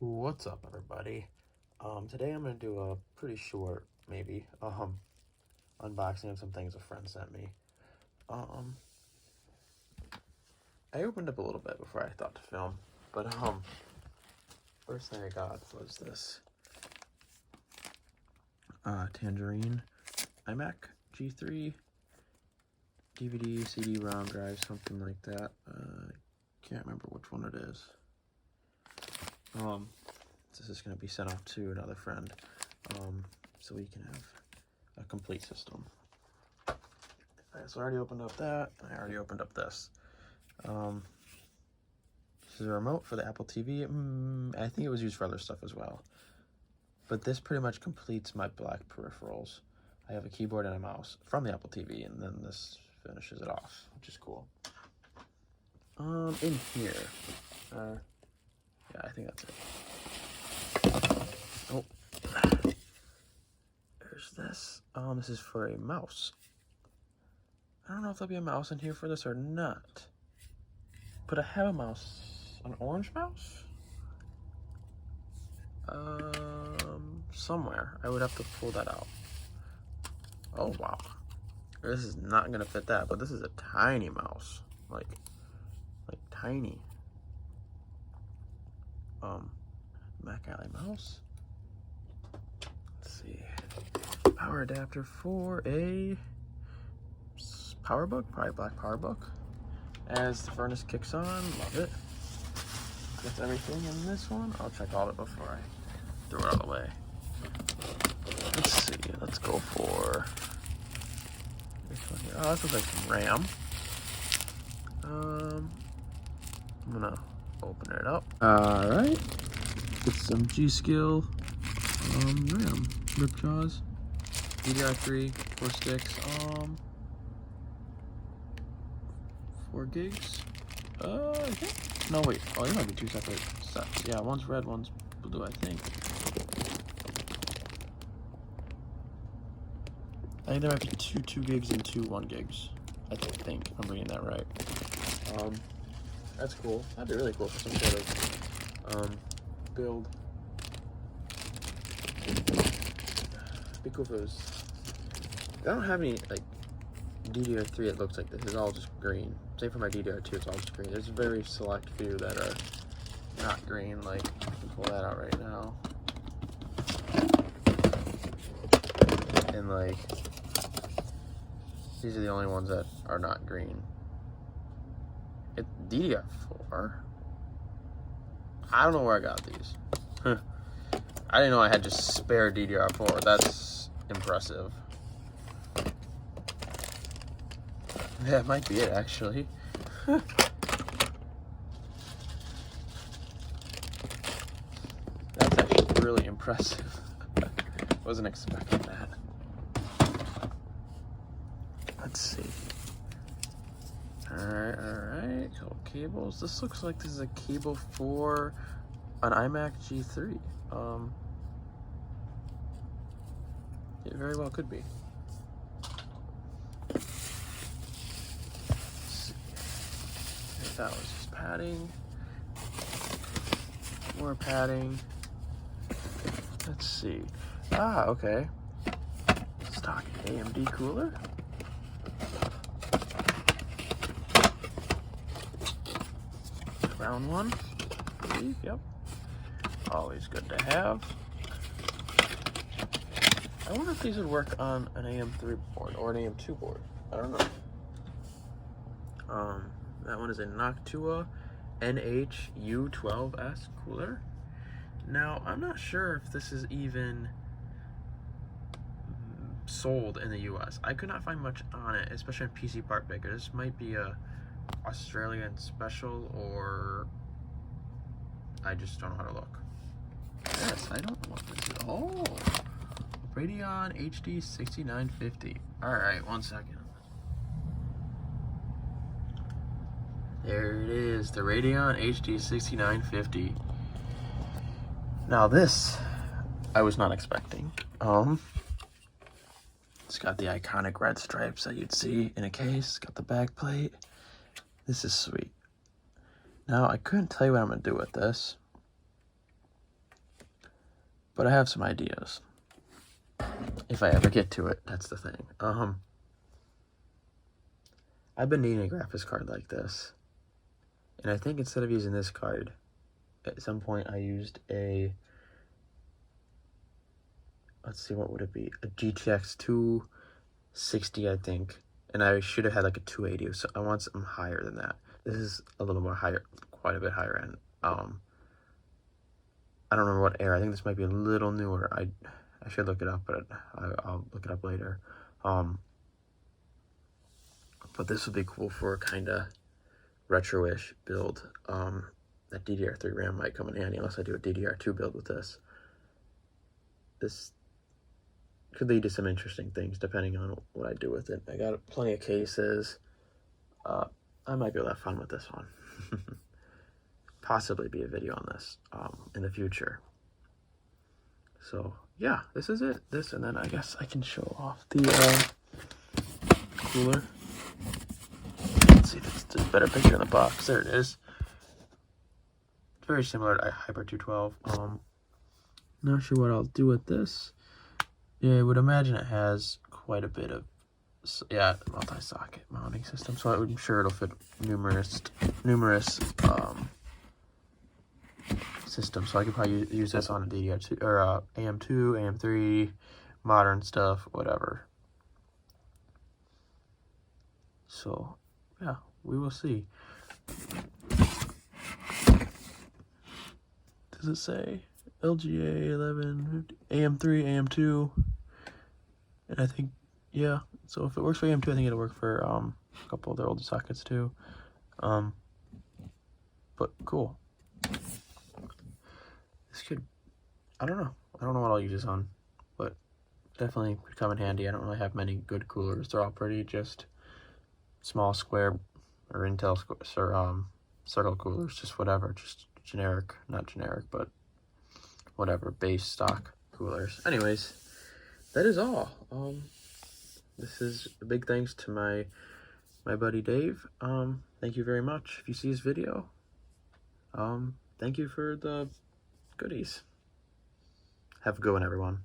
What's up, everybody? Today I'm gonna do a pretty short, maybe, unboxing of some things a friend sent me. Um, I opened up a little bit before I thought to film, but first thing I got was this Tangerine iMac G3 DVD, CD, ROM drive, something like that. Can't remember which one it is. This is gonna be sent off to another friend, so we can have a complete system. So I already opened up that. I already opened up this. This is a remote for the Apple TV. I think it was used for other stuff as well. But this pretty much completes my black peripherals. I have a keyboard and a mouse from the Apple TV, and then this finishes it off, which is cool. In here, yeah, I think that's it. Oh, there's this. This is for a mouse. I don't know if there'll be a mouse in here for this or not. But I have a mouse. An orange mouse? Somewhere. I would have to pull that out. Oh, wow. This is not gonna fit that, but this is a tiny mouse. Like tiny. Mac Ally mouse. Let's see. Power adapter for a PowerBook, probably black PowerBook. As the furnace kicks on, love it. That's everything in this one. I'll check all of it before I throw it all away. Let's see, let's go for this one here. Oh, this looks like some RAM. I'm gonna open it up. Alright. Get some G.Skill RAM. Ripjaws. DDR3, 4 sticks, 4 gigs. I think. No, wait. Oh, they might be two separate sets. Yeah, one's red, one's blue, I think. I think there might be two 2 gigs and two 1 gigs. I think I'm reading that right. That's cool. That'd be really cool for some sort of build. It'd be cool if it was. I don't have any like DDR3. It looks like this is all just green. Same for my DDR2. It's all just green. There's a very select few that are not green. Like I can pull that out right now. And like these are the only ones that are not green. DDR4. I don't know where I got these. I didn't know I had just spare DDR4. That's impressive. Yeah, it might be it actually. That's actually really impressive. Wasn't expecting that. Let's see. Alright. Couple cables. This looks like this is a cable for an iMac G3. It very well could be. Let's see. That was just padding. More padding. Let's see. Ah, okay. Stock AMD cooler. Round one, I believe, yep. Always good to have. I wonder if these would work on an AM3 board or an AM2 board. I don't know. That one is a Noctua NH-U12S cooler. Now, I'm not sure if this is even sold in the US. I could not find much on it, especially on PC Part Picker. This might be a Australian special, or I just don't know how to look. Yes, I don't know what this is. Oh, Radeon HD 6950. Alright, 1 second. There it is, the Radeon HD 6950. Now this, I was not expecting. It's got the iconic red stripes that you'd see in a case. Got the back plate. This is sweet. Now, I couldn't tell you what I'm going to do with this. But I have some ideas. If I ever get to it, that's the thing. I've been needing a graphics card like this. And I think instead of using this card, at some point I used a, let's see, what would it be? A GTX 260, I think. And I should have had like a 280, so I want something higher than that. This is a little more higher, quite a bit higher end. I don't remember what era. I think this might be a little newer. I should look it up, but I'll look it up later. But this would be cool for kind of retro-ish build. That DDR3 RAM might come in handy unless I do a DDR2 build with this. This could lead to some interesting things depending on what I do with it. I got plenty of cases. I might be able to have fun with this one. Possibly be a video on this in the future. So yeah, this is it. This, and then I guess I can show off the cooler. Let's see if it's a better picture in the box. There it is. It's very similar to Hyper 212. Not sure what I'll do with this. Yeah, I would imagine it has quite a bit of, yeah, multi-socket mounting system. So I'm sure it'll fit numerous systems. So I could probably use this on a DDR2 or AM2, AM3, modern stuff, whatever. So yeah, we will see. Does it say LGA 11, AM3, AM2? And I think, yeah, so if it works for AM2, I think it'll work for a couple of their older sockets too. But cool. This could, I don't know what I'll use this on, but definitely could come in handy. I don't really have many good coolers. They're all pretty just small square or Intel or circle coolers, just whatever, just generic, not generic, but whatever, base stock coolers. Anyways, that is all. This is a big thanks to my buddy Dave. Thank you very much if you see this video. Thank you for the goodies. Have a good one, everyone.